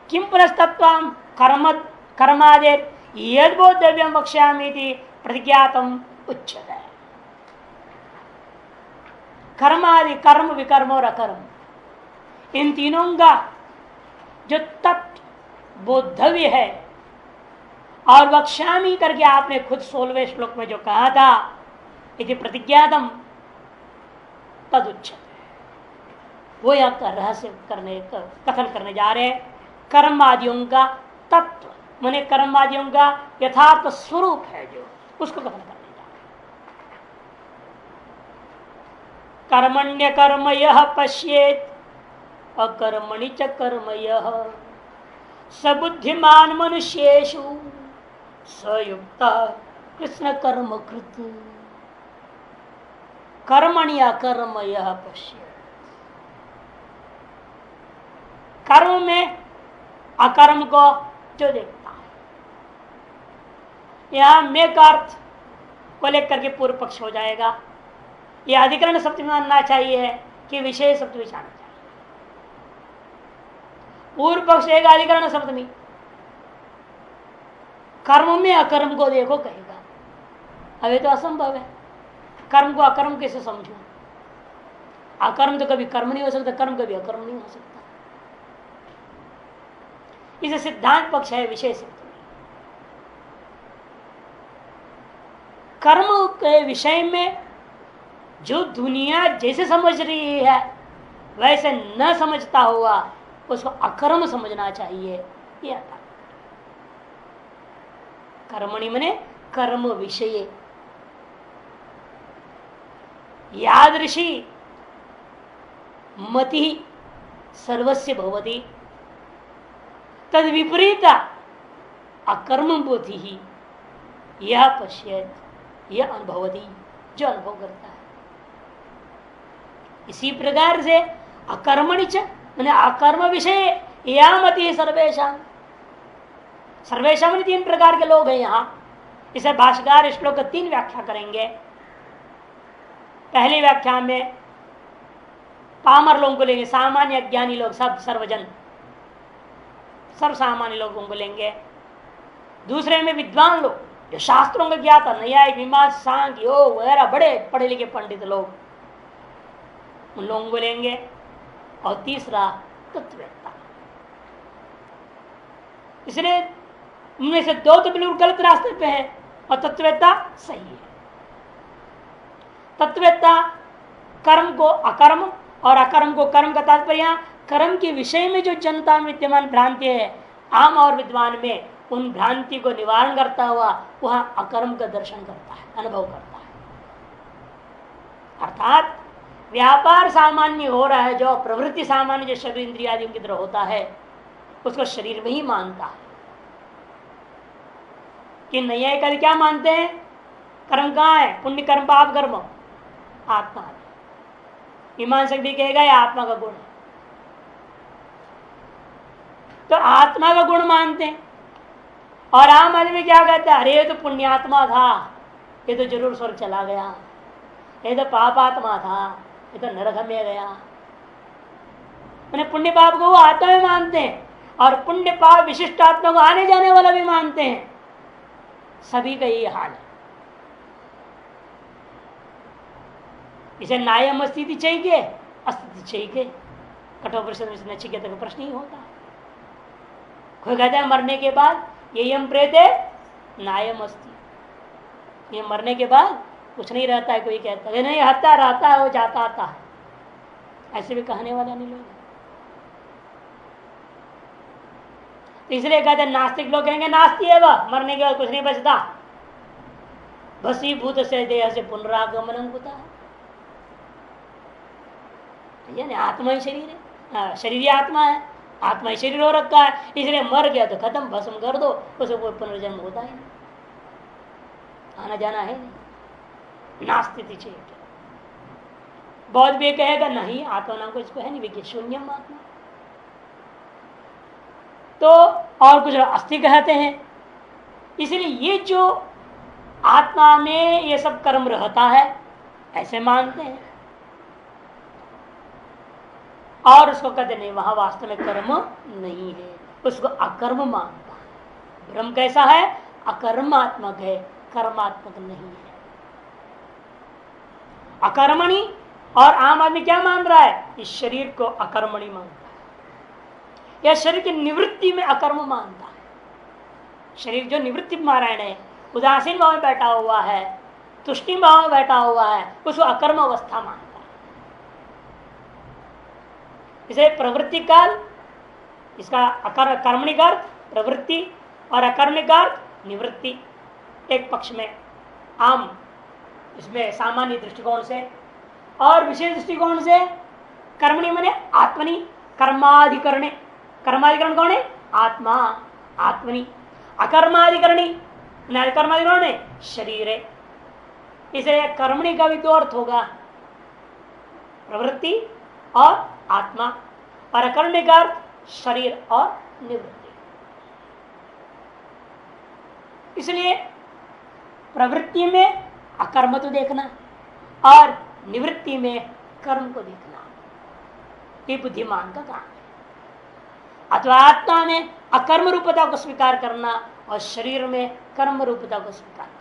किम पुनस्तत्वाम कर्म कर्मादे यद्बोधव्यम वक्ष्यामीति प्रतिज्ञातम उच्यते। कर्मादि कर्म विकर्म और अकर्म इन तीनों का जो तत्व बोधव्य है और वक्ष्यामी करके आपने खुद 16वें श्लोक में जो कहा था यदि प्रतिज्ञातम तदुच्यते, वो यहाँ का रहस्य करने कथन करने जा रहे हैं। कर्मादियों का तत्व माने कर्मादियों का यथार्थ स्वरूप है जो उसको कथन करने जा रहे। कर्मण्य कर्म यह पश्येत अकर्मणि च कर्म यह सबुद्धिमान मनुष्येषु सयुक्त कृष्ण कर्म कृत। कर्मणि अकर्म यह पश्येत, कर्म में अकर्म को जो देखता है। यहां में का अर्थ को लेकर के पूर्व पक्ष हो जाएगा। यह अधिकरण सप्तमी मानना चाहिए कि विषय सप्तमी जाना चाहिए। पूर्व पक्ष एक अधिकरण सप्तमी, कर्म में अकर्म को देखो कहेगा। अब ये तो असंभव है, कर्म को अकर्म कैसे समझूं? अकर्म तो कभी कर्म नहीं हो सकता, कर्म कभी अकर्म नहीं हो सकता। इसे सिद्धांत पक्ष है विषय सप्तमी। कर्म के विषय में जो दुनिया जैसे समझ रही है वैसे न समझता हुआ उसको अकर्म समझना चाहिए। यह कर्मणि मने कर्म विषय यादृशी मति सर्वस्य भवति तद विपरीत अकर्म बुद्धि ही यह पश्येत, यह अनुभवती, जो अनुभव करता है। इसी प्रकार से अकर्मणि च माने अकर्म विषय या मति सर्वेशा, सर्वेशा में 3 प्रकार के लोग हैं यहाँ। इसे भाष्यकार श्लोक का 3 व्याख्या करेंगे। पहली व्याख्या में पामर लोगों को लेंगे, सामान्य अज्ञानी लोग, सब सर्वजन सर्व सामान्य लोगों को लेंगे। दूसरे में विद्वान लोग जो शास्त्रों का ज्ञाता, न्याय मीमांसा सांख्य योग वगैरह बड़े पढ़े लिखे पंडित लोग, उन लोगों को लेंगे। और तीसरा तत्ववेत्ता। इसलिए उनमें से 2 तो बिल्कुल गलत रास्ते पे है और तत्ववेत्ता सही है। तत्ववेत्ता कर्म को अकर्म और अकर्म को कर्म का तात्पर्य कर्म के विषय में जो जनता में विद्यमान भ्रांति है आम और विद्वान में, उन भ्रांति को निवारण करता हुआ वह अकर्म का दर्शन करता है, अनुभव करता है। अर्थात व्यापार सामान्य हो रहा है, जो प्रवृत्ति सामान्य जो शरीर इंद्रिय आदि की तरह होता है उसको शरीर में ही मानता है। कि नैयायिक क्या मानते हैं? कर्म कहाँ है? पुण्य कर्म पाप कर्म आत्मा है। मीमांसक भी कहेगा यह आत्मा का गुण है, तो आत्मा का गुण मानते हैं। और आम आदमी क्या कहता है? अरे ये तो पुण्यात्मा था, ये तो जरूर स्वर्ग चला गया, ये तो पापात्मा था, ये तो नरक में गया। मैंने पुण्य पाप को वो आत्मा में मानते हैं और पुण्य पाप विशिष्ट आत्मा को आने जाने वाला भी मानते हैं। सभी का यही हाल है। इसे नायम अस्थिति चाहिए, अस्थिति चाहिए। कठोपनिषद में नचिकेता का प्रश्न ही होता है। कोई कहता है मरने के बाद ये यम प्रेते नायम अस्ति, ये मरने के बाद कुछ नहीं रहता है। कोई कहता है नहीं हत्या रहता है, वो जाता आता है। ऐसे भी कहने वाला नहीं लोग। तो इसलिए कहते हैं नास्तिक लोग कहेंगे नास्ति है वह, मरने के बाद कुछ नहीं बचता। भस्मीभूत से देह से पुनरागमन होता है, यानी आत्मा ही शरीर है, शरीर ही आत्मा है, आत्मा ही शरीर हो रखा है। इसलिए मर गया तो खत्म, भस्म कर दो, उसे कोई पुनर्जन्म होता ही नहीं, आना जाना है नहीं। नास्तिति चाहिए। बौद्ध भी कहेगा नहीं, आत्मा नाम को इसको है नहीं, विज्ञ शून्यम आत्मा। तो और कुछ अस्थि कहते हैं। इसलिए ये जो आत्मा में ये सब कर्म रहता है ऐसे मानते हैं। और उसको कहते नहीं, वहां वास्तव में कर्म नहीं है, उसको अकर्म मानता है। ब्रह्म कैसा है? अकर्मात्मक है, कर्मात्मक नहीं है। अकर्मणी, और आम आदमी क्या मान रहा है? इस शरीर को अकर्मणी मानता है, या शरीर की निवृत्ति में अकर्म मानता है। शरीर जो निवृत्ति नारायण है, उदासीन भाव में बैठा हुआ है, तुष्टि भाव में बैठा हुआ है, उसको अकर्म अवस्था मानता है। इसे प्रवृत्ति काल, इसका कर्मणि का अर्थ प्रवृत्ति और अकर्मणि का अर्थ निवृत्ति, एक पक्ष में आम, इसमें सामान्य दृष्टिकोण से, और विशेष दृष्टिकोण से कर्मणि माने आत्मनि, कर्माधिकरणे। कर्माधिकरण कौन है? आत्मा, आत्मनि। अकर्माधिकरणी, कर्माधिकरण है शरीर है। इसे कर्मणि का भी दो अर्थ होगा, प्रवृत्ति और आत्मा, और अकर्मणि का अर्थ शरीर और निवृत्ति। इसलिए प्रवृत्ति में अकर्म तो देखना और निवृत्ति में कर्म को देखना, ये बुद्धिमान का काम है। अथवा आत्मा में अकर्म रूपता को स्वीकार करना और शरीर में कर्म रूपता को स्वीकार करना।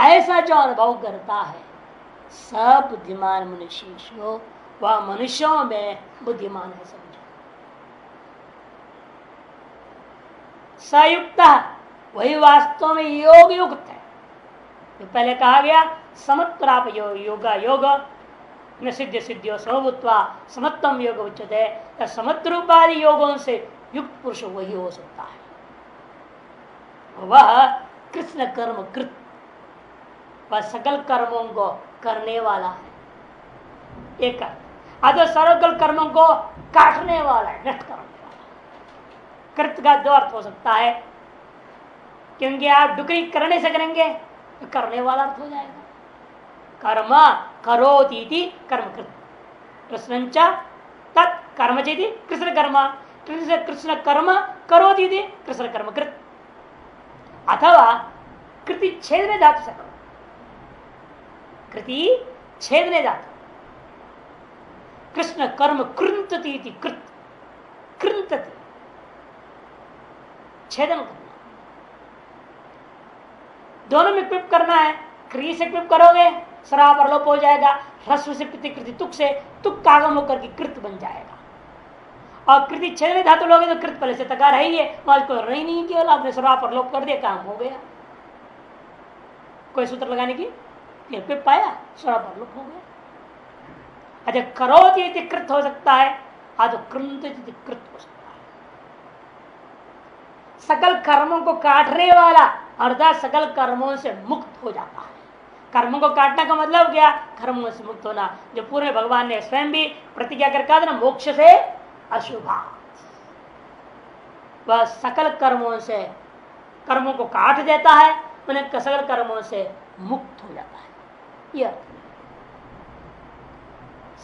ऐसा जो अनुभव करता है सब बुद्धिमान मनुष्य, वह मनुष्यों में बुद्धिमान है, समझो। सयुक्त, वही वास्तव में योग युक्त है। तो पहले कहा गया समत्प्राप योगा योग न सिद्ध सिद्धियों समभूत्वा समत्वम योग उच्यते। समत्रूपादि योगों से युक्त पुरुष वही हो सकता है, वह कृष्ण कर्म कृत, वह सकल कर्मों को करने वाला है। एक अतः सकल कर्मों को काटने वाला है, नष्ट करने वाला। कृत का दो अर्थ हो सकता है, क्योंकि आप डुकरी करने से करेंगे तो करने वाला अर्थ हो जाएगा। कर्म करोति कर्मकृत, कृष्णंच तत् कर्मचेति कृष्ण कर्म, कृष्ण कर्म करोति कृष्ण कर्मकृत। अथवा कृति छेदने धातु से, कृति छेदने धातु, कृष्ण कर्म कृंतति कृत, कृंतति छेदन करना। दोनों में क्लिप करना है। क्री से क्लिप करोगे सरा पर लोप हो जाएगा, ह्रस्व से कृति, कृति तुक से तुक कागम होकर के कृत बन जाएगा। और कृति छेदने धातु लोगे तो कृत पहले से तकार है ही है, को रही नहीं, केवल आपने सरा पर लोप कर दिया, काम हो गया। कोई सूत्र लगाने की क्लिप पाया, सरा पर लोप हो गया। अच्छा, करोति कृत हो सकता है, तो कृंत कृत हो सकता है। सकल कर्मों को काटने वाला अर्थात सकल कर्मों से मुक्त हो जाता है। कर्मों को काटने का मतलब क्या? कर्मों से मुक्त होना। जो पूरे भगवान ने स्वयं भी प्रतिज्ञा कर कहा था ना, मोक्ष से अशुभा, वह सकल कर्मों से कर्मों को काट देता है, उन्हें सकल कर्मों से मुक्त हो जाता है। यह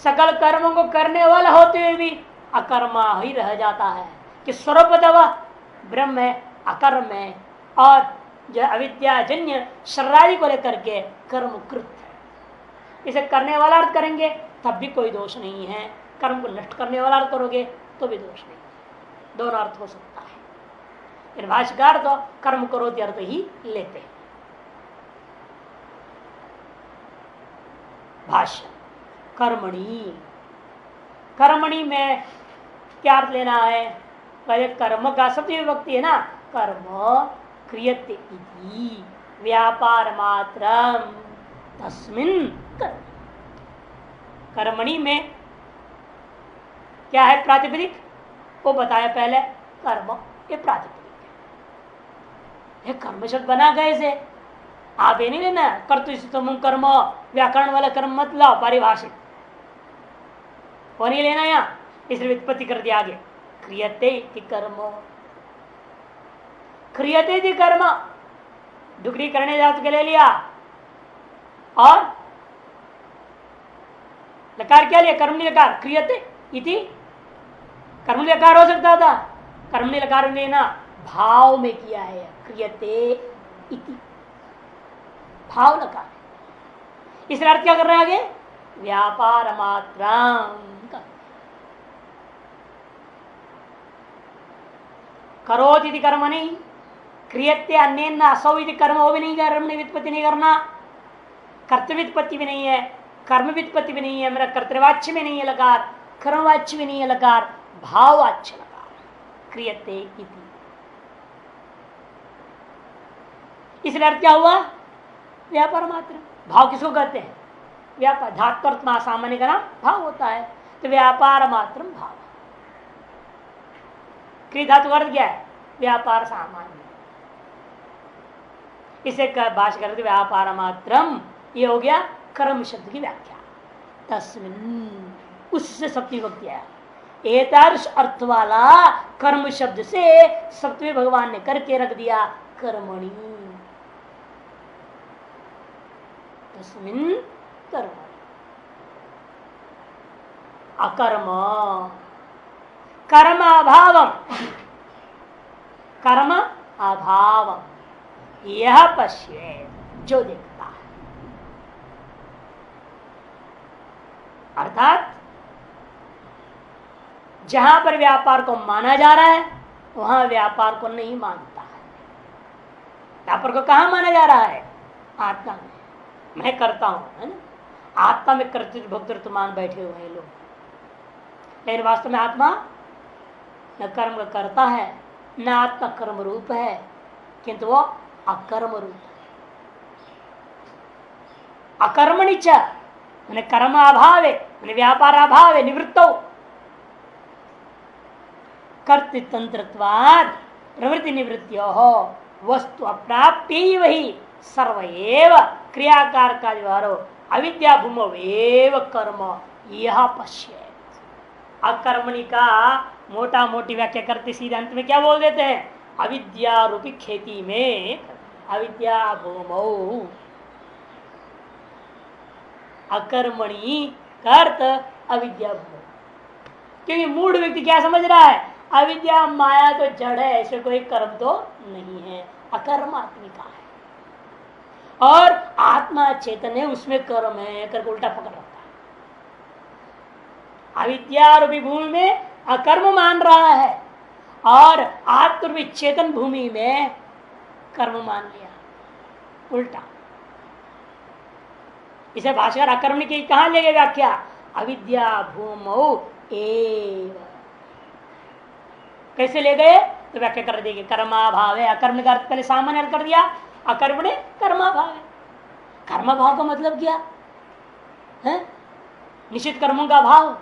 सकल कर्मों को करने वाला होते हुए भी अकर्मा ही रह जाता है कि स्वरूपतः ब्रह्म है, अकर्म है, और जो अविद्याजन्य शरीरादि को लेकर के कर्म कृत है। इसे करने वाला अर्थ करेंगे तब भी कोई दोष नहीं है, कर्म को नष्ट करने वाला अर्थ करोगे तो भी दोष नहीं है। दोनों अर्थ हो सकता है। भाष्यकार तो कर्म करोति अर्थ ही लेते हैं। भाष्य कर्मणि, कर्मणि में क्या अर्थ लेना है? पहले कर्म का सबसे विभक्ति है ना, कर्म क्रियते इति व्यापार मात्रम तस्मिन् कर्म। कर्मणि में क्या है प्रातिपदिक, वो बताया पहले। कर्म ये प्रातिपदिक है। ये कर्म शब्द बना गए से आप ये नहीं लेना कर्तुम कर्म, व्याकरण वाला कर्म मत लाओ, पारिभाषिक वो नहीं लेना। यहाँ इसलिए व्युत्पत्ति कर दिया आगे, क्रियते इति कर्म, क्रियते इति कर्म, डुगरी करने जात के ले लिया। और लकार क्या लिया? कर्मणि लकार, क्रियते इति कर्मणि लकार हो सकता था, कर्मणि लकार लेना भाव में किया है, क्रियते इति भाव लकार। इसलिए अर्थ क्या कर रहे हैं आगे? व्यापार मात्रम। करोति इति कर्मणि क्रियते अन्येन असौ इति कर्म, वो भी नहीं, कर्म ने व्युत्पत्ति नहीं करना, कर्तव्युत्पत्ति भी नहीं है, कर्म व्युत्पत्ति भी नहीं है, मेरा कर्तवाच्य में नहीं है लकार, कर्मवाच्य भी नहीं है लकार, भाववाच्य लकार, क्रियते इति। इसलिए अर्थ क्या हुआ? व्यापार मात्र। भाव किसको कहते हैं? व्यापार, धात्वर्थ सामान्य का नाम भाव होता है, तो व्यापार मात्र भाव। क्रिय धातु अर्थ क्या है? व्यापार सामान्य। इसे भाष्य करते व्यापार मात्रम, ये हो गया कर्म शब्द की व्याख्या। तस्मिन्, उससे सप्तमी विभक्ति आया। एतादृश अर्थ वाला कर्म शब्द से सप्तमी भगवान ने करके रख दिया कर्मणि। तस्मिन् कर्म, अकर्म, कर्म अभावम, कर्म अभावम, यह पश्ये, जो देखता है। अर्थात जहां पर व्यापार को माना जा रहा है वहां व्यापार को नहीं मानता है। व्यापार को कहां माना जा रहा है? आत्मा में, मैं करता हूं, है ना? आत्मा में कर्तृत्व भोक्तृत्व मान बैठे हुए हैं लोग, लेकिन वास्तव में आत्मा न कर्म का करता है, न आत्मा कर्म रूप है, किंतु वो अकर्म रूप है। अकर्मणि च, मैंने कर्म अभाव है, मैंने व्यापार अभाव है, निवृत्तो कर्तृतंत्रत्वाद प्रवृत्ति निवृत्तियो हो वस्तु अप्राप्ति वही सर्वएव क्रियाकार का व्यवहारो अविद्या भूमो एव कर्म यह पश्येत। अकर्मणि का मोटा मोटी व्याख्या करते सीधे अंत में क्या बोल देते हैं? अविद्या रूपी खेती में अविद्या भूमौ, अकर्मणि का अर्थ अविद्या भूमौ। क्योंकि मूढ़ व्यक्ति क्या समझ रहा है? अविद्या माया तो जड़ है, ऐसे कोई कर्म तो नहीं है, अकर्म आत्मिका है, और आत्मा चेतन है, उसमें कर्म है करके उल्टा पकड़ रखता है। अविद्या रूपी भूमि में अकर्म मान रहा है और आत्मरूपी चेतन भूमि में कर्म मान लिया, उल्टा। इसे भाषाकार अकर्म की कहां ले गए व्याख्या? अविद्या भूमौ एव। कैसे ले गए? तो व्याख्या कर देंगे कर्माभाव है। अकर्म का अर्थ पहले सामान्य अर्थ कर दिया, अकर्म ने कर्माभाव है। कर्माभाव का मतलब क्या है? निश्चित कर्मों का भाव,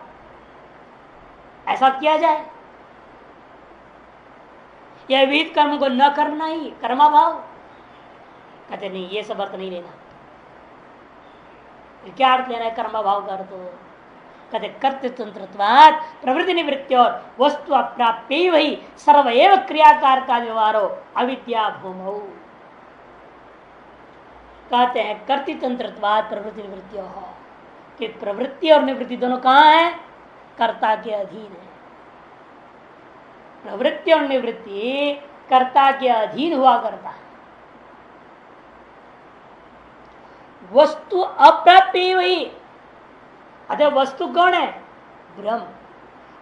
ऐसा किया जाए, या विहित कर्म को न करना ही कर्माभाव। कहते नहीं, ये सब अर्थ नहीं लेना। क्या अर्थ लेना है कर्माभाव का अर्थ? कहते कर्तृतंत्रत्वात् प्रवृत्ति निवृत्ति और वस्तु अप्राप्ति वही सर्वएव क्रियाकार का व्यवहारो अविद्या भूमौ। कहते हैं कर्तृतंत्रत्वात् प्रवृत्ति निवृत्ति हो, कि प्रवृत्ति और निवृत्ति दोनों कहाँ है? कर्ता के अधीन है। प्रवृत्ति और निवृत्ति कर्ता के अधीन हुआ करता है। वस्तु अप्राप्ति वही, अतः वस्तु कौन है? ब्रह्म।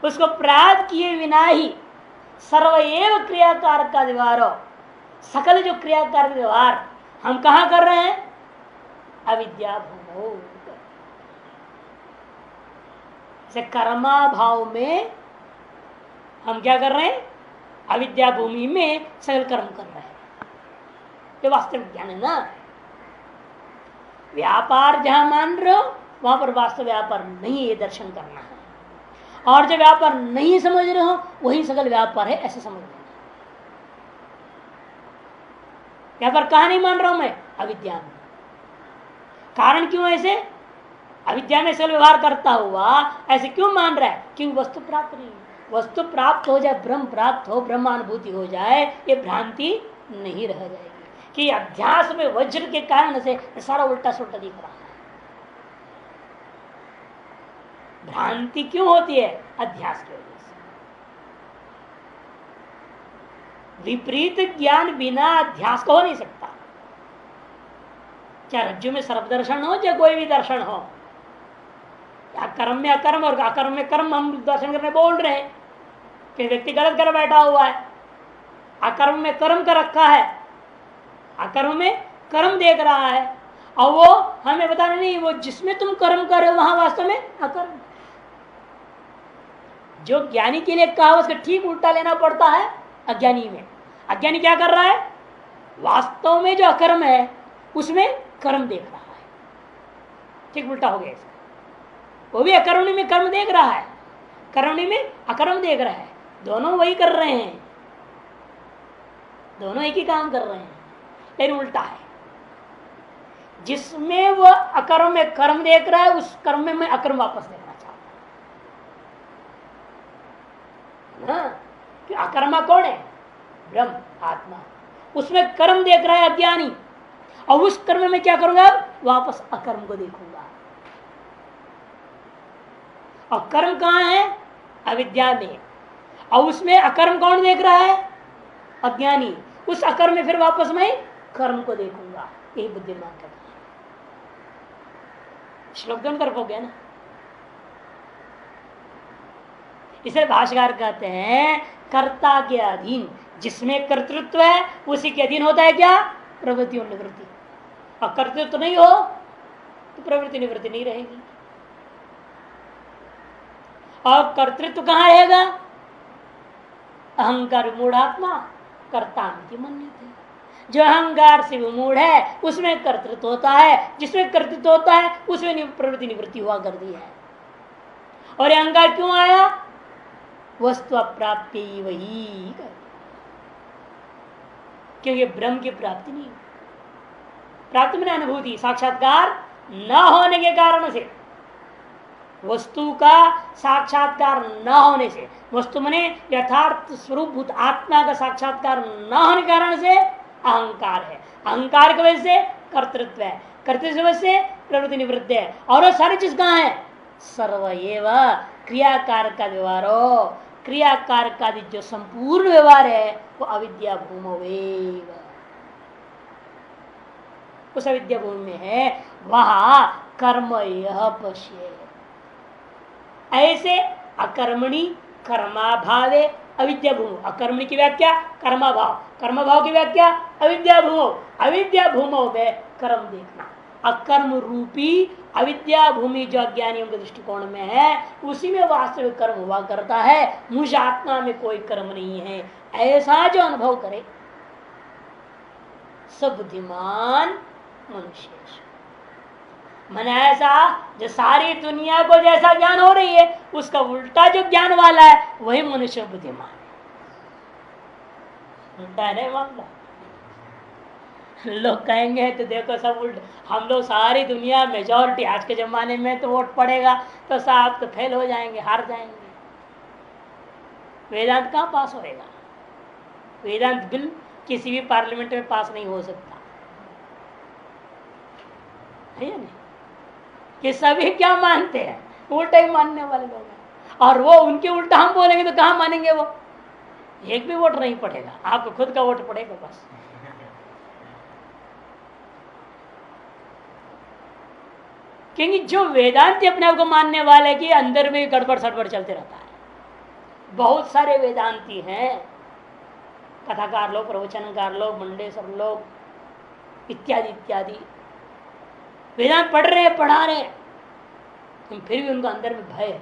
उसको प्राप्त किए बिना ही सर्वएव क्रियाकार का व्यवहार हो, सकल जो क्रियाकार व्यवहार हम कहाँ कर रहे हैं? अविद्या भूमौ। से कर्मा भाव में हम क्या कर रहे हैं? अविद्या भूमि में सकल कर्म कर रहे हैं। ये वास्तविक ज्ञान है ना। व्यापार जहां मान रहे हो वहां पर वास्तव व्यापार नहीं, ये दर्शन करना है। और जो व्यापार नहीं समझ रहे हो वही सकल व्यापार है, ऐसे समझ लेना। व्यापार कहां नहीं मान रहा हूं मैं? अविद्या में। कारण क्यों ऐसे? अविद्या में सकल व्यवहार करता हुआ ऐसे क्यों मान रहा है? क्योंकि वस्तु प्राप्त नहीं। वस्तु प्राप्त हो जाए, ब्रह्म प्राप्त हो, ब्रह्मानुभूति हो जाए, ये भ्रांति नहीं रह जाएगी कि अध्यास में वज्र के कारण से सारा उल्टा सुल्टा दिख रहा है। भ्रांति क्यों होती है? अध्यास की वजह से। विपरीत ज्ञान बिना अध्यास को हो नहीं सकता। क्या रज्जु में सर्वदर्शन हो, चाहे कोई भी दर्शन हो, या कर्म में अकर्म और अकर्म में कर्म हम दर्शन करने बोल रहे हैं कि व्यक्ति गलत कर बैठा हुआ है। अकर्म में कर्म कर रखा है, अकर्म में कर्म देख रहा है, और वो हमें बताना नहीं, वो जिसमें तुम कर्म कर रहे हो वहां वास्तव में अकर्म। जो ज्ञानी के लिए कहा उसका ठीक उल्टा लेना पड़ता है अज्ञानी में। अज्ञानी क्या कर रहा है, वास्तव में जो अकर्म है उसमें कर्म देख रहा है, ठीक उल्टा हो गया इसका। वो भी अकर्मणी में कर्म देख रहा है, कर्मणी में अकर्म देख रहा है, दोनों वही कर रहे हैं, दोनों एक ही काम कर रहे हैं, लेकिन उल्टा है। जिसमें वह अकर्म में कर्म देख रहा है उस कर्म में मैं अकर्म वापस देखना चाहता हूं। कि अकर्मा कौन है, ब्रह्म आत्मा, उसमें कर्म देख रहा है अज्ञानी, और उस कर्म में क्या करूंगा, वापस अकर्म को देखूंगा। और कर्म कहां है, अविद्या में, और उसमें अकर्म कौन देख रहा है, अज्ञानी, उस अकर्म में फिर वापस मैं कर्म को देखूंगा। यही बुद्धिमान का काम। श्लोक दोनों तरफ हो गया ना। इसे भाष्यकार कहते हैं कर्ता के अधीन, जिसमें कर्तृत्व है उसी के अधीन होता है क्या, प्रवृत्ति और निवृत्ति। और कर्तृत्व तो नहीं हो तो प्रवृत्ति निवृत्ति नहीं रहेगी। और कर्तृत्व कहां रहेगा, अहंकार मूढ़ात्मा कर्ता मन्यते, जो अहंकार से विमूढ़ है उसमें कर्तृत्व होता है, जिसमें कर्तृत्व होता है उसमें प्रवृत्ति निवृत्ति हुआ करती है। और ये अहंकार क्यों आया, वस्तु अप्राप्ति वही, क्योंकि ब्रह्म की प्राप्ति नहीं, प्राप्ति में अनुभूति साक्षात्कार न होने के कारण से, वस्तु का साक्षात्कार न होने से, वस्तु मने यथार्थ स्वरूप आत्मा का साक्षात्कार न होने के कारण से अहंकार है, अहंकार की वजह से कर्तृत्व है, कर्तृत्व की वजह से प्रवृत्ति निवृत्ति है। और वो सारी चीज कहां है, सर्वएव क्रियाकार का व्यवहार हो, क्रियाकार का जो संपूर्ण व्यवहार है वो अविद्या भूमोवेव, उस अविद्या भूमि में है, वहां कर्म यह पश्ये। ऐसे अकर्मणि कर्माभावे अविद्या भूमो, अकर्मणि की व्याख्या कर्माभाव, कर्मभाव की व्याख्या अविद्या भूमो, अविद्या भूमो में कर्म देखना। अकर्म रूपी अविद्या भूमि जो अज्ञानियों के दृष्टिकोण में है उसी में वास्तविक कर्म हुआ करता है, मुझ आत्मा में कोई कर्म नहीं है, ऐसा जो अनुभव करे सब बुद्धिमान मनुष्य। मन ऐसा जो सारी दुनिया को जैसा ज्ञान हो रही है उसका उल्टा जो ज्ञान वाला है वही मनुष्य बुद्धिमान है। उल्टा है नहीं मामला। लोग कहेंगे तो देखो सब उल्टा, हम लोग सारी दुनिया मेजॉरिटी आज के जमाने में तो वोट पड़ेगा तो साहब तो फेल हो जाएंगे, हार जाएंगे। वेदांत कहाँ पास होएगा, वेदांत बिल किसी भी पार्लियामेंट में पास नहीं हो सकता है नहीं। कि सभी क्या मानते हैं, उल्टा ही मानने वाले लोग हैं, और वो उनके उल्टा हम बोलेंगे तो कहाँ मानेंगे वो, एक भी वोट नहीं पड़ेगा, आपको खुद का वोट पड़ेगा बस। क्योंकि जो वेदांति अपने आप को मानने वाले कि अंदर में गड़बड़ सड़बड़ चलते रहता है। बहुत सारे वेदांती हैं, कथाकार लोग, प्रवचनकार लोग, मंडेसर लोग इत्यादि इत्यादि, वेदांत पढ़ रहे हैं, पढ़ा रहे हैं, लेकिन फिर भी उनको अंदर में भय है,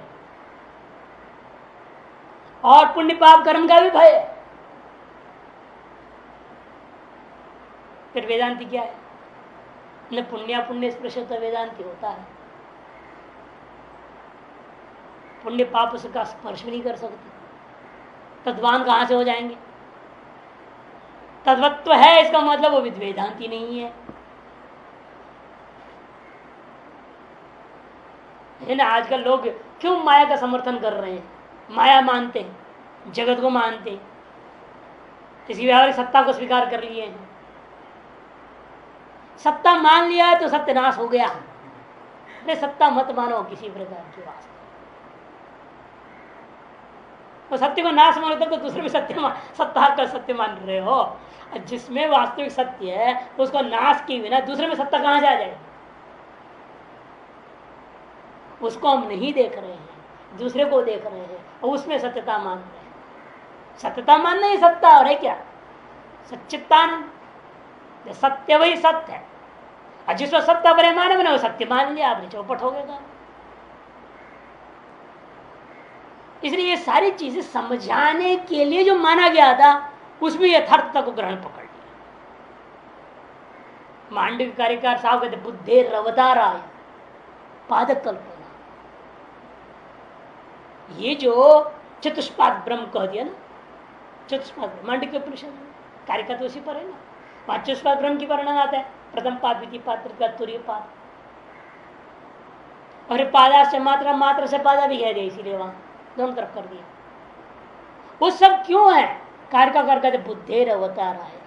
और पुण्य पाप कर्म का भी भय है। फिर वेदांति क्या है, न पुण्य पुण्य स्पर्श तो वेदांति होता है, पुण्य पाप उसका स्पर्श भी नहीं कर सकते, तद्वान कहां से हो जाएंगे। तद्वत्व है इसका मतलब वो वेदांति नहीं है। है ना, आजकल लोग क्यों माया का समर्थन कर रहे हैं, माया मानते हैं, जगत को मानते हैं, किसी व्यावहारिक सत्ता को स्वीकार कर लिए हैं। सत्ता मान लिया है तो सत्यानाश हो गया। अरे सत्ता मत मानो किसी प्रकार की वास्ते, तो सत्य को नाश मानो तो दूसरे भी सत्ता का सत्य मान रहे हो। जिसमें वास्तविक सत्य है उसको नाश किए बिना दूसरे में सत्ता कहां जा जाएगी। उसको हम नहीं देख रहे हैं, दूसरे को देख रहे हैं और उसमें सत्यता मान रहे हैं। सत्यता मानना ही सत्ता और है क्या? सच्चित्तानंद। सत्य वही सत्य है, और जिसको सत्ता बड़े माने बने वो सत्य मान लिया आपने, चौपट हो गया। इसलिए ये सारी चीजें समझाने के लिए जो माना गया था उसमें यथार्थता को ग्रहण पकड़ लिया। मांडव कार्यकार साहब कहते बुद्धे रवताराय पादक कल्पना, ये जो चतुष्पाद ब्रह्म कह दिया ना, चतुष्पाद मांडव के उपनिषद कार्यका तो उसी पर है ना। वहां चतुष्पाद ब्रह्म की वर्णन आता है, प्रथम पाद, द्वितीय पाद, तृतीय पाद, तुरीय पाद, और पादा से मात्रा, मात्रा से पादा भी कह दिया, इसीलिए वहां दोनों तरफ कर दिया। वो सब क्यों है? कार्य का कर कहते बुद्धेर अवतार है,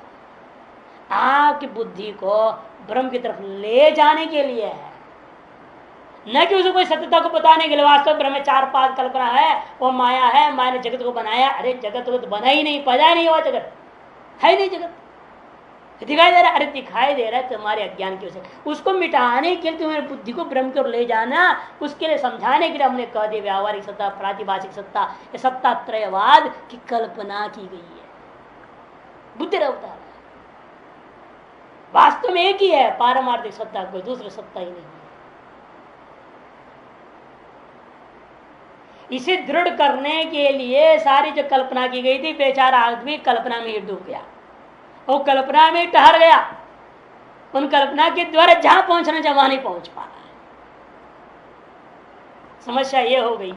आपकी बुद्धि को ब्रह्म की तरफ ले जाने के लिए है, न कि उसे कोई सत्यता को बताने के लिए। वास्तव ब्रह्म में चार पाद कल्पना है, वो माया है, माया ने जगत को बनाया। अरे जगत को तो बना ही नहीं, पैदा ही नहीं हुआ, जगत है ही नहीं। जगत दिखाई दे रहा है, अरे दिखाई दे रहा है तुम्हारे अज्ञान की वजह से। उसको मिटाने के लिए तुम्हारी बुद्धि को ब्रह्म की ओर ले जाना, उसके लिए समझाने के लिए हमने कह दिया व्यावहारिक सत्ता, प्रातिभाषिक सत्ता, ये सत्ता त्रयवाद की कल्पना की गई है। बुद्धि अवतार है, वास्तव में एक ही है पारमार्थिक सत्ता, कोई दूसरी सत्ता ही नहीं है। इसे दृढ़ करने के लिए सारी जो कल्पना की गई थी, बेचारा आदमी कल्पना में डूब गया, वो कल्पना में ठहर गया। उन कल्पना के द्वारा जहां पहुंचना चाहिए वहां नहीं पहुंच पा रहा है। समस्या ये हो गई,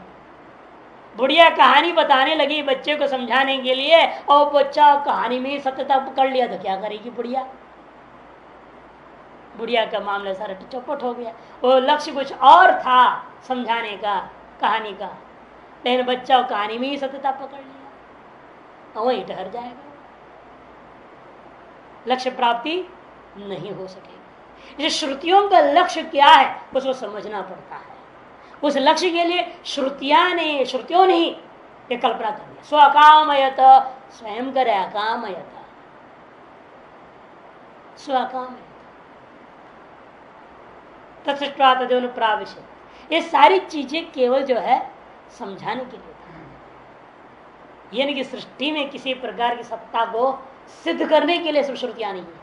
बुढ़िया कहानी बताने लगी बच्चे को समझाने के लिए, और बच्चा कहानी में सत्यता पकड़ लिया तो क्या करेगी बुढ़िया? बुढ़िया का मामला सारा चौपट हो गया। वो लक्ष्य कुछ और था समझाने का, कहानी का, लेकिन बच्चा कहानी में ही सत्यता पकड़ लिया, वहीं ठहर जाएगा, लक्ष्य प्राप्ति नहीं हो सकेगी। श्रुतियों का लक्ष्य क्या है उसको समझना पड़ता है। उस लक्ष्य के लिए श्रुतियों ने ही ये कल्पना कर दिया। स्वकामयत, स्वयं करे अकामयत, स्वकामयत तत्सृष्ट्वा तदनुप्राविशत्। ये सारी चीजें केवल जो है समझाने के लिए था, यानी कि सृष्टि में किसी प्रकार की सत्ता को सिद्ध करने के लिए सब श्रुतियां नहीं है।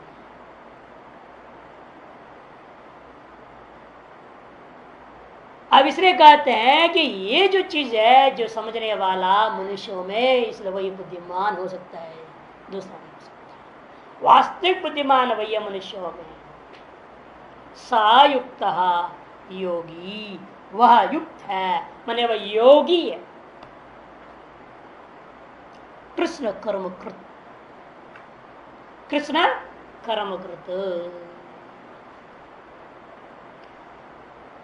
अब इसलिए कहते हैं कि ये जो चीज है जो समझने वाला मनुष्यों में, इसलिए वही बुद्धिमान हो सकता है, दूसरा नहीं हो सकता। वास्तविक बुद्धिमान वही मनुष्यों में सायुक्त योगी, वह युक्त है माने वह योगी है। कृष्ण कर्मकृत, कृष्ण कर्मकृत,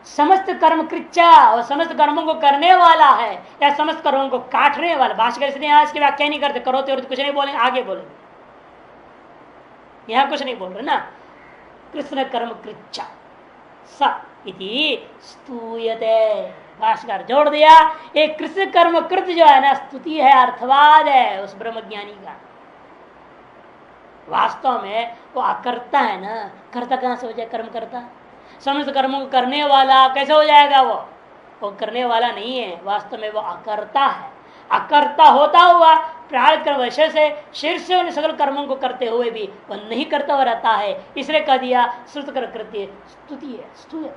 समस्त कर्म कृत्या, और समस्त कर्मों को करने वाला है, या समस्त कर्मों को काटने वाला। भाष्यकार इसलिए आज की व्याख्या नहीं करते, करो तो कुछ नहीं बोले, आगे बोलेंगे, यहां कुछ नहीं बोल रहे ना। कृष्ण कर्म कृत्या स इति स्तूयते, भाष्यकार जोड़ दिया, एक कृष्ण कर्म कृत जो है ना, स्तुति है, अर्थवाद है उस ब्रह्मज्ञानी का। वास्तव में वो अकर्ता है ना, कर्ता कहां से हो जाए? कर्म करता, समस्त कर्मों को करने वाला कैसे हो जाएगा? वो करने वाला नहीं है, वास्तव में वो अकर्ता है। अकर्ता होता हुआ प्रारब्ध कर्म वश से शीर्ष से उन सकल कर्मों को करते हुए भी वह नहीं करता हुआ रहता है, इसलिए कह दिया श्रुत कर कृत्य स्तुति है, स्तुति।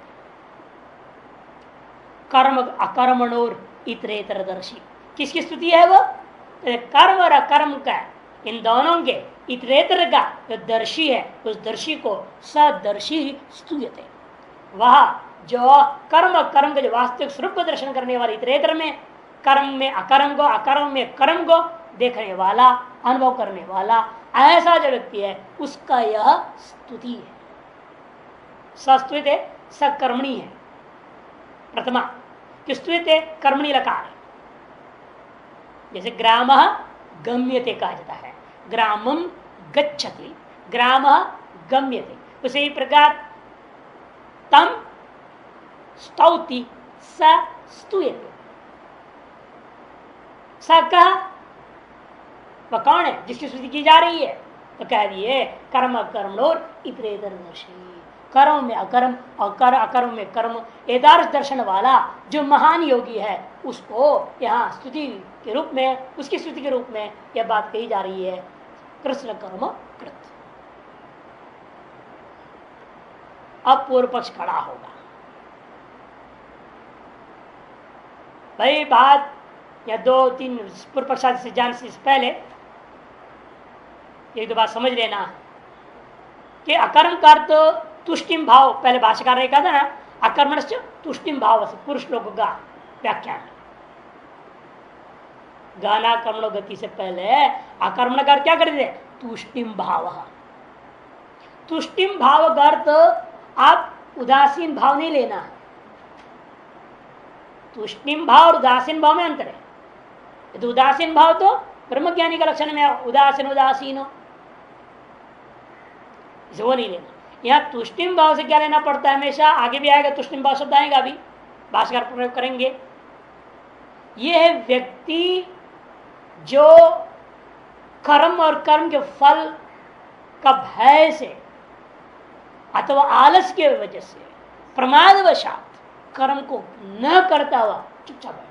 कर्म अकर्मणोर इतरेतरदर्शी, किसकी स्तुति है? वो कर्म और अकर्म का, इन दोनों के इतरेतर का जो दर्शी है, उस दर्शी को सदर्शी स्तुयते। वह जो कर्म कर्म के जो वास्तविक स्वरूप को दर्शन करने वाले, इतरेतर में कर्म में अकर्म को, अकर्म में कर्म को देखने वाला, अनुभव करने वाला, ऐसा जो व्यक्ति है उसका यह स्तुति है। सस्तुत है, सकर्मणी है प्रथमा, कि स्तुत है कर्मणी लकार, जैसे ग्राम गम्यते कहा जाता है, ग्रामम गच्छति, ग्राम गम्यते, उसी प्रकार तम स्तौति स स्तूयते। स कहा वह कौन है जिसकी स्तुति की जा रही है? तो कह दिए कर्म कर्मणोर इतरेतरदर्शी, कर्म में अकर्म और अकर्म में कर्म, एदार्श दर्शन वाला जो महान योगी है उसको यहाँ स्तुति के रूप में, उसकी स्तुति के रूप में यह बात कही जा रही है, कृष्ण कर्म कृत। अब पूर्व पक्ष खड़ा होगा, भाई बात या 2-3 पूर्व पक्ष सिद्धांत से पहले एक दो बात समझ लेना कि अकर्म का अर्थ तुष्टिम भाव, पहले भाष्यकार ने कहा था ना, अकर्मण से तुष्टिम भाव से पुरुष लोग का व्याख्यान। गाना कर्मण गति से पहले अकर्मण का क्या करते थे? तुष्टिम भाव। तुष्टिम भाव का अर्थ आप उदासीन भाव नहीं लेना है। तुष्टिम भाव और उदासीन भाव में अंतर है। तो उदासीन भाव तो ब्रह्मज्ञानी का लक्षण में उदासीन उदासीन हो, इसे वो नहीं लेना। यहाँ तुष्टिम भाव से क्या लेना पड़ता है? हमेशा आगे भी आएगा तुष्टिम भाव शब्द आएगा, अभी भाष्यकार प्रयोग करेंगे। ये है व्यक्ति जो कर्म और कर्म के फल का भय से अथवा आलस के वजह से प्रमादवशात कर्म को न करता हुआ चुपचाप बैठा,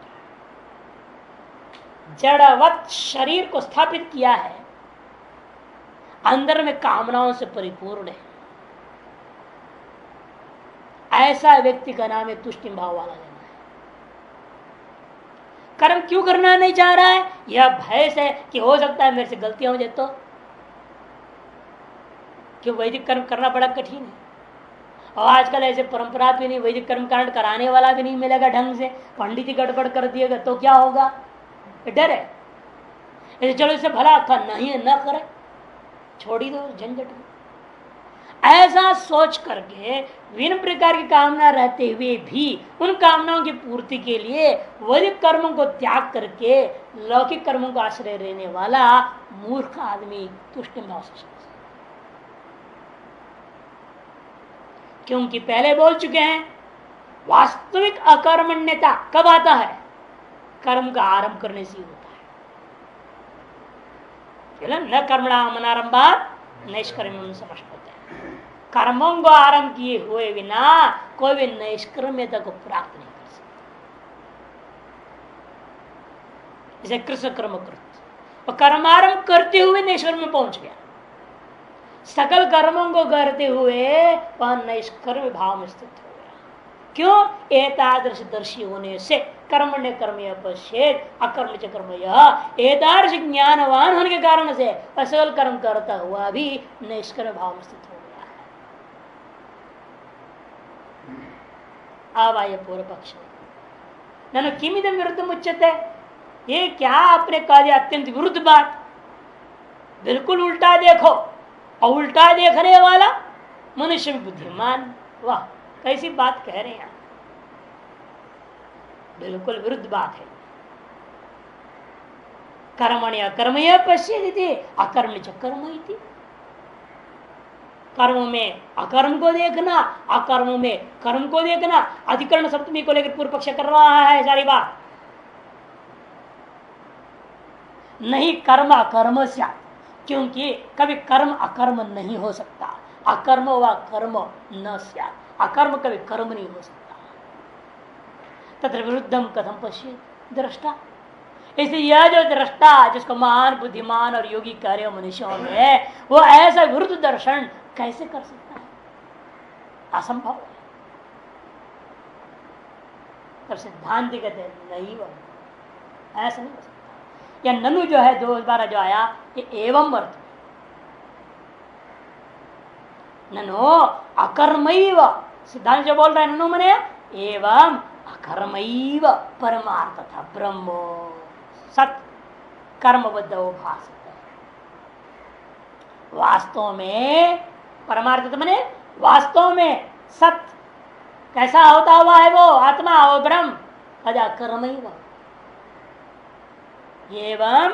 जड़वत शरीर को स्थापित किया है, अंदर में कामनाओं से परिपूर्ण है, ऐसा व्यक्ति का नाम है तुष्टिम भाव वाला लेना है। कर्म क्यों करना नहीं चाह रहा है? यह भय से कि हो सकता है मेरे से गलतियां हो जाए तो। क्यों? वैदिक कर्म करना बड़ा कठिन है और आजकल ऐसे परंपरा भी नहीं, वैदिक कर्म कांड कराने वाला भी नहीं मिलेगा ढंग से। पंडित ही गड़बड़ कर दिएगा तो क्या होगा? डर है ऐसे, चलो इसे भला था नहीं न करे, छोड़ी दो झंझट में। ऐसा सोच करके विभिन्न प्रकार की कामना रहते हुए भी उन कामनाओं की पूर्ति के लिए वैदिक कर्मों को त्याग करके लौकिक कर्मों को आश्रय रहने वाला मूर्ख आदमी तुष्टिम भाव से। क्योंकि पहले बोल चुके हैं वास्तविक अकर्मण्यता कब आता है? कर्म का आरंभ करने से होता है। न कर्मणा मनारंभात नैष्कर्म्यम समष्टते। कर्मों को आरंभ किए हुए बिना कोई भी नैष्कर्म्यता को प्राप्त नहीं कर सकता। जैसे कृष्ण कर्म कृत, कर्मारंभ करते हुए नैष्कर्म्य में पहुंच गया, सकल कर्मों को करते हुए वह नैष्कर्म्य भाव में स्थित हो गया। क्यों? एतादृश दर्शी होने से कर्मण्य कर्म पश्चेत अकर्म च कर्म, यह एतादृश ज्ञानवान होने के कारण से असकल कर्म करता हुआ भी नैष्कर्म्य भाव में स्थित हो गया है। अब आइए पूर्व पक्ष, ननु किमिदं विरुद्धम उच्यते, ये क्या आपने कह दिया अत्यंत विरुद्ध बात, बिल्कुल उल्टा देखो। और उल्टा देखने वाला मनुष्य भी बुद्धिमान। वाह, कैसी बात कह रहे हैं, बिल्कुल विरुद्ध बात है। कर्मण्य अकर्मण्य पश्यति अकर्म च कर्म इति। कर्म में अकर्म को देखना, अकर्म में कर्म को देखना। अधिकरण सप्तमी को लेकर पूर्व पक्ष कर रहा है सारी बात। नहीं कर्म अकर्म से, क्योंकि कभी कर्म अकर्म नहीं हो सकता, अकर्म व कर्म न स्यात्, अकर्म कभी कर्म नहीं हो सकता। तत्र विरुद्धम कथम पश्येत् दृष्टा। इसलिए यह जो दृष्टा जिसको महान बुद्धिमान और योगी कार्य मनुष्यों में, वो ऐसा विरुद्ध दर्शन कैसे कर सकता है? असंभव है। तब सिद्धांत कहते हैं नहीं, वो ऐसा नहीं हो सकता। या ननु जो है 2 जो आया, ये एवं अर्थ ननु अकर्मैव, सिद्धांत जो बोल रहा है ननु मने एवं अकर्मैव परमार्थ था ब्रह्म सत कर्मबद्ध भासते। वास्तव में परमार्थ मने वास्तव में सत कैसा होता हुआ है? वो आत्मा, वो ब्रह्म। कदा कर्मैव एवं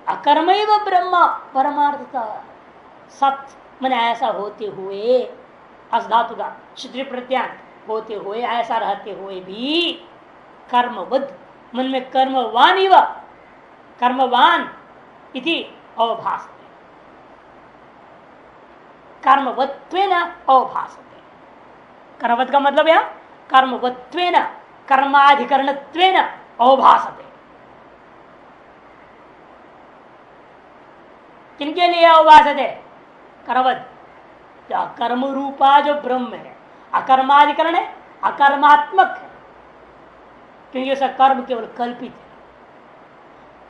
अकर्मैव ब्रह्म परमार्थता। सत मन ऐसा होते हुए, अस धातु का क्षत्रिय प्रत्यांत होते हुए, ऐसा रहते हुए भी कर्मबद्ध, मन में कर्मवान इव, कर्मवान इति अवभासते, कर्मवत्वेन अवभासते। कर्मवत का मतलब यहाँ कर्मवत्वेन कर्माधिकरणत्वेन अवभासते। किनके लिए अवभासते? कर्मवत, कर्म रूपा जो ब्रह्म है, अकर्माधिकरण है, अकर्मात्मक है, क्योंकि उसका कर्म केवल कल्पित है।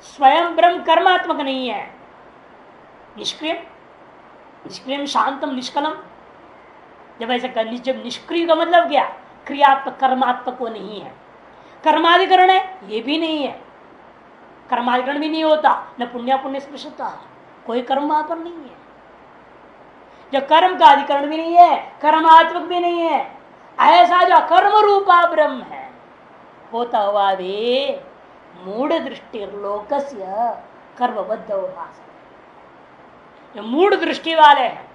स्वयं ब्रह्म कर्मात्मक नहीं है, निष्क्रिय, निष्क्रिय शांतम निष्कलम। जब ऐसे जब निष्क्रिय का मतलब क्या? क्रियात्मक कर्मात्मक वो नहीं है। कर्माधिकरण है, ये भी नहीं है, कर्माधिकरण भी नहीं होता, न पुण्य पुण्य स्पृशता, कोई कर्म वहां पर नहीं है। जब कर्म का अधिकरण भी नहीं है, कर्मात्मक भी नहीं है, ऐसा जो कर्म रूपा ब्रह्म है, होता हुआ भी मूढ़ दृष्टि लोकस्य कर्मबद्ध उपास, जो मूढ़ दृष्टि वाले हैं,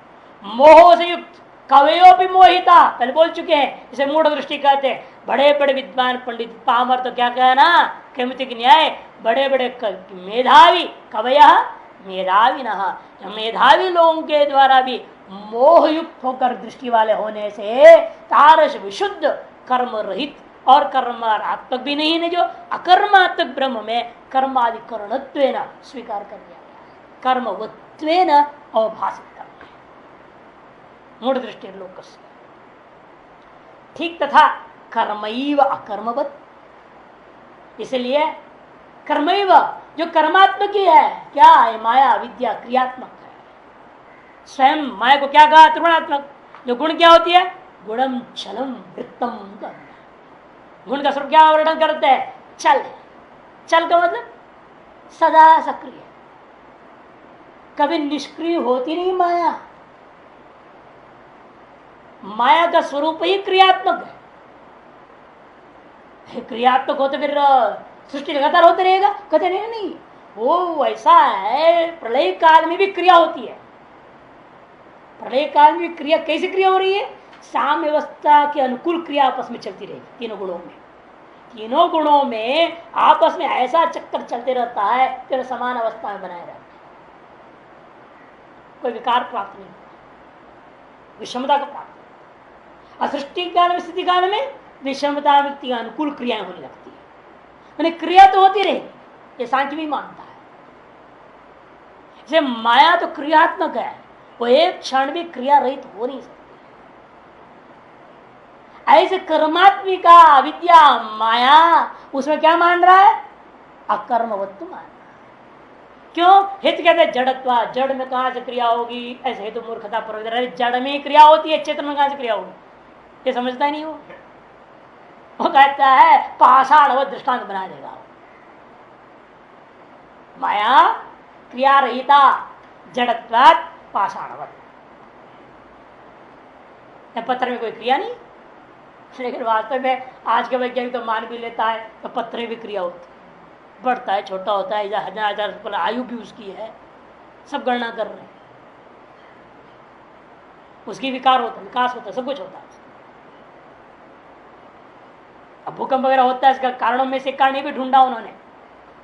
मोह से युक्त, कवयो भी मोहिता, पहले बोल चुके हैं, इसे मूढ़ दृष्टि कहते हैं। बड़े बड़े विद्वान पंडित पामर तो क्या कहना, कैमितिक न्याय, बड़े बड़े मेधावी कवय मेधावी न, मेधावी लोगों के द्वारा भी मोहयुक्त होकर दृष्टि वाले होने से तारस विशुद्ध कर्म रहित और कर्मात्मक भी नहीं है, जो अकर्मात्मक ब्रह्म में कर्माधिकरणत्वेन स्वीकार कर दिया गया, कर्मवत्वेन अवभाषित कर दिया मूढ़ दृष्टि लोक। ठीक तथा कर्मैव अकर्मवत, इसलिए कर्मैव जो कर्मात्मक ही है, क्या है? माया विद्या क्रियात्मक है। स्वयं माया को क्या कहा? त्रिगुणात्मक। जो गुण क्या होती है? गुणम चलम वृत्तम। गुण का स्वरूप क्या वर्णन करते हैं? चल। चल का मतलब सदा सक्रिय, कभी निष्क्रिय होती नहीं माया। माया का स्वरूप ही क्रियात्मक है। क्रियात्मक होते फिर सृष्टि लगातार होते रहेगा? कहते नहीं, वो ऐसा है, प्रलय काल में भी क्रिया होती है। प्रलय काल में क्रिया कैसी क्रिया हो रही है? साम्य अवस्था के अनुकूल क्रिया आपस में चलती रहेगी। तीनों गुणों में, तीनों गुणों में आपस में ऐसा चक्कर चलते रहता है, फिर समान अवस्था में बनाए रहता है, कोई विकार प्राप्त नहीं होता, विषमता को प्राप्त। असृष्टि काल में, स्थिति काल में विषमता व्यक्ति अनुकूल क्रियाएं होने लगती है। मैंने क्रिया तो होती रही, ये सांख्य भी मानता है। जैसे माया तो क्रियात्मक है, वो एक क्षण भी क्रिया रहित हो नहीं सकती। ऐसे कर्मात्मिका अविद्या माया उसमें क्या मान रहा है? अकर्मवत्व मान रहा है। क्यों? हेतु कहते हैं जड़त्वा, जड़ में कहां से क्रिया होगी? ऐसे हेतु मूर्खता पर, जड़ में क्रिया होती है, चेतन में कहां से क्रिया होगी? ये समझता ही नहीं वो कहता है पाषाणवत दृष्टांत बना देगा। माया क्रिया रहिता, जड़त्वात् पाषाणवत। पत्थर में कोई क्रिया नहीं, लेकिन वास्तव में आज के वैज्ञानिक तो मान भी लेता है तो पत्थर में भी क्रिया होती है, बढ़ता है, छोटा होता है, हजार हजार आयु भी उसकी है, सब गणना कर रहे हैं, उसकी विकार होता है, विकास होता है, सब कुछ होता है। अब भूकंप वगैरह होता है, इसका कारणों में से कारण ये भी ढूंढा उन्होंने।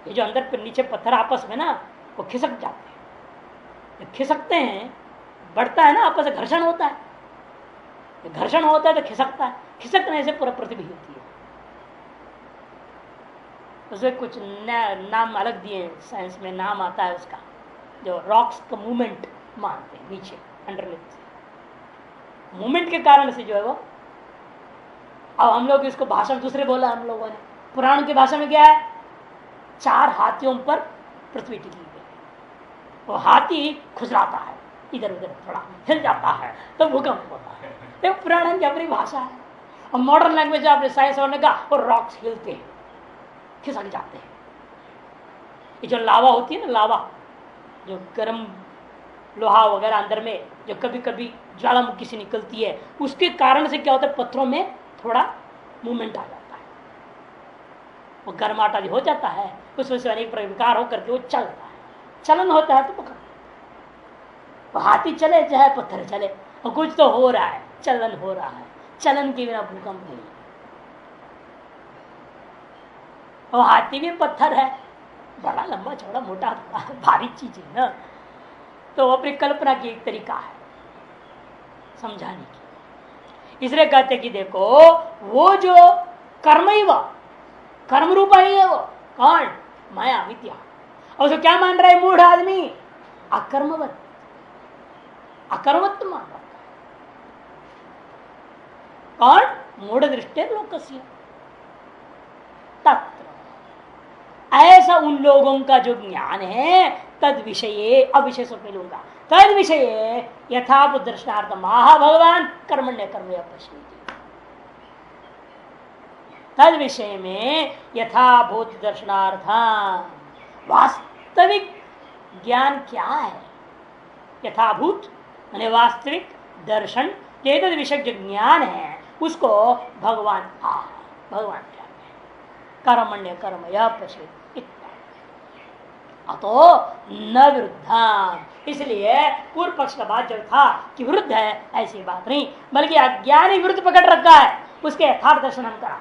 ये जो अंदर पर नीचे पत्थर आपस में ना वो खिसक जाते हैं, खिसकते हैं, बढ़ता है ना, आपस में घर्षण होता है, घर्षण होता है तो खिसकता है, खिसकने से पूरा पृथ्वी होती है। उसे कुछ नाम अलग दिए, साइंस में नाम आता है उसका, जो रॉक्स का मूवमेंट मानते हैं, नीचे अंडरलिप से मूवमेंट के कारण से जो है वो। अब हम लोग इसको भाषा में दूसरे बोला हम लोगों ने, पुराण की भाषा में क्या है? 4 हाथियों पर पृथ्वी टिकी हुई है, वो हाथी खुजलाता है, इधर उधर थोड़ा हिल जाता है तो भूकंप होता है। ये पुराण की अपनी भाषा है। और मॉडर्न लैंग्वेज आपने साइंस होने का, और रॉक्स हिलते हैं, खिसक जाते हैं। ये जो लावा होती है ना, लावा जो गर्म लोहा वगैरह अंदर में जो कभी कभी ज्वालामुखी से निकलती है, उसके कारण से क्या होता है? पत्थरों में थोड़ा मूवमेंट आ जाता है, वो गर्माहट आदि हो जाता है, उसमें से अनेक विकार होकर के वो चलता है, चलन होता है तो पकड़। तो हाथी चले चाहे पत्थर चले, और कुछ तो हो रहा है, चलन हो रहा है, चलन के बिना भूकंप नहीं। और हाथी भी पत्थर है, बड़ा लंबा चौड़ा मोटा भारी चीज है ना, तो अपनी कल्पना की एक तरीका है समझाने की। इसलिए कहते कि देखो वो जो कर्म ही वह कर्म रूपा ही है वो कौन माया विद्या। और उसको क्या मान रहा है मूढ़ आदमी अकर्मवत अकर्मत्व मान रहा है। कौन मूढ़ दृष्टि लोकस्य तत्र ऐसा उन लोगों का जो ज्ञान है तद विषय अब विषय से मिलूंगा तद विषय यथाभूत दर्शनार्थ महा भगवान कर्मण्य कर्म पश्यति तद विषय में यथाभूत दर्शनार्थ वास्तविक ज्ञान क्या है यथाभूत यानी वास्तविक दर्शन तद विषय जो ज्ञान है उसको भगवान भगवान क्या कर्मण्य कर्म यह पश्यति अतो न विरुद्धान। इसलिए पूर्व पक्ष का बात जो था कि विरुद्ध है ऐसी बात नहीं बल्कि अज्ञानी विरुद्ध पकड़ रखा है उसके यथार्थ दर्शन हम करा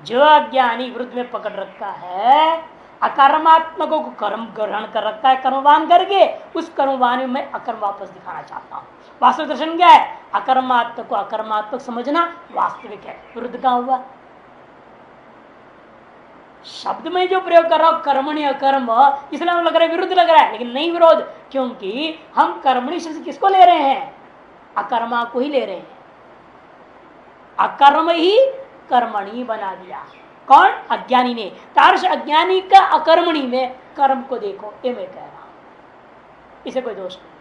जो अज्ञानी विरुद्ध में पकड़ रखा है अकर्मात्मक को कर्म ग्रहण कर रखा है कर्मवान करके उस कर्मवान में मैं अकर्म वापस दिखाना चाहता हूँ। वास्तविक दर्शन क्या है अकर्मात्मक को अकर्मात्मक समझना वास्तविक है विरुद्ध का हुआ शब्द में जो प्रयोग कर रहा हूं कर्मणि अकर्म इसलिए हम लग रहा है विरुद्ध लग रहा है लेकिन नहीं विरोध क्योंकि हम कर्मणि शब्द किसको ले रहे हैं अकर्मा को ही ले रहे हैं अकर्म ही कर्मणि बना दिया कौन अज्ञानी ने तारस अज्ञानी का अकर्मणि में कर्म को देखो ये मैं कह रहा हूं इसे कोई दोष नहीं।